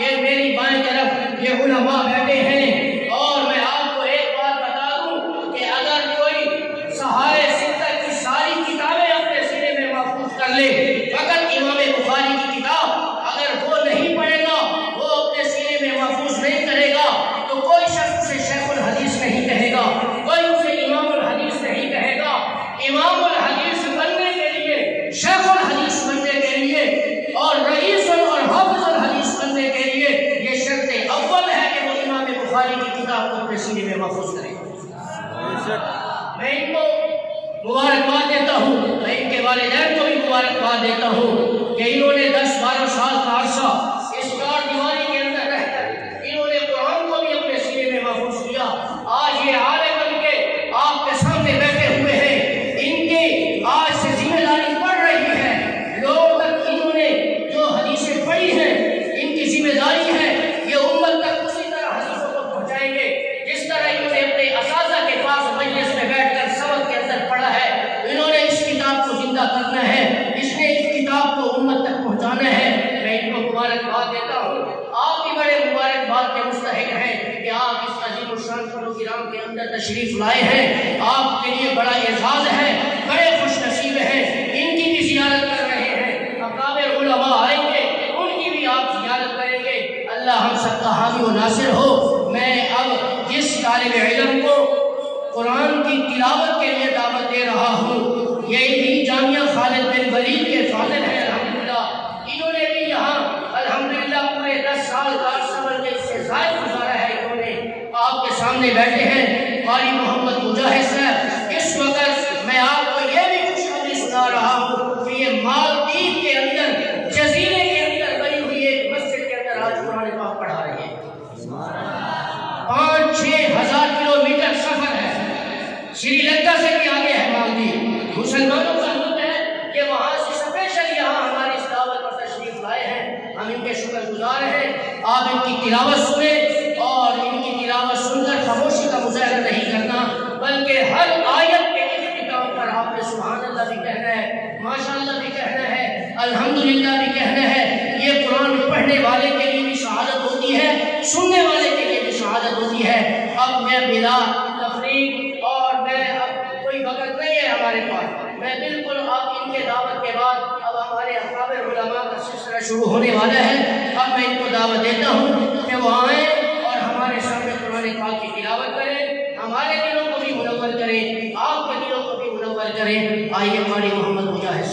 یہ میری بائیں طرف یہ علماء بیٹھے ہیں، اور میں آپ کو ایک بات بتا دوں کہ اگر کوئی سہارے ستہ کی ساری کتابیں اپنے سینے میں محفوظ کر لے، فقط امام بخاری کی کتاب اگر وہ نہیں پڑھے گا، وہ اپنے سینے میں محفوظ نہیں کرے گا، تو کوئی شخص اسے شیخ الحدیث نہیں کہے گا، کوئی اسے امام الحدیث نہیں کہے گا۔ امام الحدیث بننے کے لیے، شیخ الحدیث بننے کے لیے، اور رئیس اور حافظ الحدیث بننے کے لیے یہ شرط اول ہے کہ وہ امام بخاری کی کتاب کو اپنے سینے میں محفوظ کرے۔ میں ان کو مبارکباد دیتا ہوں، میں ان کے والدین کو بھی مبارکباد دیتا ہوں کہ انہوں نے 10-12 سال کا عرصہ اس چار دیواری کے اندر رہ کر انہوں نے قرآن کو بھی اپنے سینے میں محفوظ کیا۔ آج یہ عالم بن کے آپ کے سامنے بیٹھے ہوئے ہیں، ان کی آج سے ذمہ داری پڑ رہی ہے، لوگوں تک انہوں نے جو حدیثیں پڑھی ہیں ان کی ذمہ داری ہے یہ امت تک اسی طرح حدیثوں کو پہنچائیں گے جس طرح انہوں نے اپنے اساتذہ کے پاس مجلس میں بیٹھ کر سبق کے اندر پڑھا ہے۔ انہوں نے اس کتاب کو زندہ کرنا ہے، اس نے اس کتاب کو امت تک پہنچانا ہے۔ میں ان کو مبارکباد دیتا ہوں۔ آپ بھی بڑے مبارکباد کے مستحق ہیں کہ آپ اس عظیم الشان پروگرام کے اندر تشریف لائے ہیں، آپ کے لیے بڑا اعزاز ہے، بڑے خوش نصیب ہیں۔ ان کی بھی زیارت کر رہے ہیں، اکابر علماء آئیں گے، ان کی بھی آپ زیارت کریں گے۔ اللہ ہم سب کا حامی و ناصر ہو۔ میں اب جس طالب علم کو قرآن کی تلاوت کے لیے دعوت دے رہا ہوں، یہ بھی جامعہ خالد بن ولید کے فاضل ہیں الحمدللہ۔ انہوں نے بھی یہاں الحمدللہ پورے 10 سال کا عرصہ بلکہ اس سے زائد گزارا ہے۔ انہوں نے آپ کے سامنے بیٹھے ہیں قاری محمد مجاہد صاحب۔ اس وقت میں آپ کو یہ بھی خوشخبری سنا رہا ہوں کہ یہ مالدیپ کے اندر، جزیرے کے اندر بنی ہوئی ایک مسجد کے اندر آج قرآن پاک پڑھا رہے ہیں۔ 5-6 ہزار کلومیٹر سفر ہے، سری لنکا سے بھی آگے ہے مالدیپ۔ مسلمانوں کا ملک ہے، یہ وہاں سے اسپیشل یہاں ہماری اس دعوت پر تشریف لائے ہیں، ہم ان کے شکر گزار ہیں۔ آپ ان کی تلاوت سنیں، اور ان کی تلاوت سن کر خاموشی کا مظاہرہ نہیں کرنا، بلکہ ہر آیت کے اختتام پر آپ نے سبحان اللہ بھی کہنا ہے، ماشاء اللہ بھی کہنا ہے، الحمدللہ بھی کہنا ہے۔ یہ قرآن پڑھنے والے کے لیے بھی شہادت ہوتی ہے، سننے والے کے لیے بھی شہادت ہوتی ہے۔ اب میں بلا تفریق اور میں اب کوئی وقت نہیں ہے ہمارے پاس، میں بالکل اب ان کے دعوت کے بعد اب ہمارے اکابر علماء کا سلسلہ شروع ہونے والا ہے۔ اب میں ان کو دعوت دیتا ہوں کہ وہ آئیں اور ہمارے سامنے قرآن پاک کی تلاوت کریں، ہمارے دلوں کو بھی منور کریں، آپ کے دلوں کو بھی منور کریں۔ آئیے ہماری محمد مجاہد